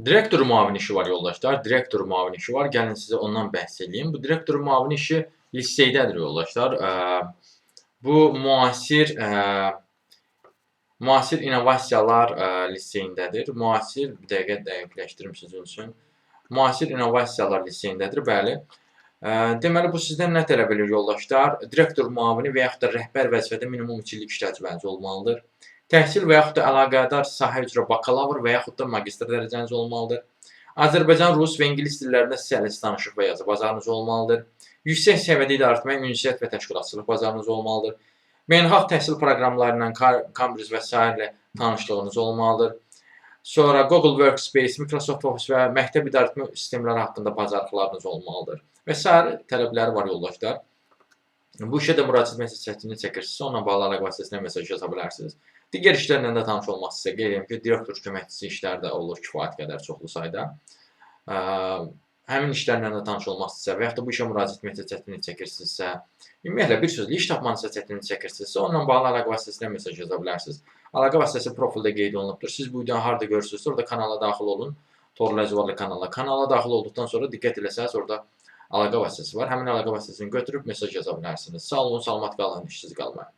Direktor müavin işi var yoldaşlar. Direktor müavin işi var. Gəlin sizə ondan bəhs edeyim. Bu direktor müavin işi liseydədir yoldaşlar. Bu müasir innovasiyalar liseyindədir. Bir dəqiqə dəqiqləşdirim sizin üçün. Müasir innovasiyalar liseyindədir, bəli. Deməli, bu sizdən nə tələb edir yoldaşlar? Direktor müavini və yaxud da rəhbər vəzifədə minimum 2 illik iş təcrübəniz olmalıdır. Təhsil və yaxud da əlaqədar sahə üzrə bakalavr və yaxud da magistr dərəcəniz olmalıdır. Azərbaycan, rus və ingilis dillərində səhiyyə danışıq və yazı bacarığınız olmalıdır. Yüksək səviyyədə idarəetmə, ünsiyyət və təşkilatçılıq bacarığınız olmalıdır. Beynəlxalq təhsil proqramları ilə, Cambridge və s. ilə tanışlığınız olmalıdır. Sonra Google Workspace, Microsoft Office və məktəb idarəetmə sistemləri haqqında bacarıqlarınız olmalıdır. Və s. tələbləri var yoldaşlar. Bu işə də müraciət mesaj çətinlik çəkirsinizsə, onunla bağlı əlaqə vasitəsilə mesaj yaza bilərsiniz. Digər işlərlə də tanış olmaq sizə qeyd edirəm ki, direktor köməkçisi işlər də olur kifayət qədər çoxlu sayda. Həmin işlərlə də tanış olmaq istəsə və yaxud da bu işə müraciət mesaj çətinlik çəkirsinizsə, ümumiyyətlə bir sözlə iş tapmanızda çətinlik çəkirsinizsə, onunla bağlı əlaqə vasitəsilə mesaj yaza bilərsiniz. Əlaqə vasitəsi profildə qeyd olunubdur. Siz bu videonu harda görürsünüzsə, orada kanala daxil olun. Torla Əzvarlı kanala. Kanala daxil olduqdan sonra diqqət eləsəniz, orada əlaqə vasitəsi var. Həmin əlaqə vasitəsini götürüb mesaj yaza bilərsiniz. Sağ olun, salamat qalın, işsiz qalmayın.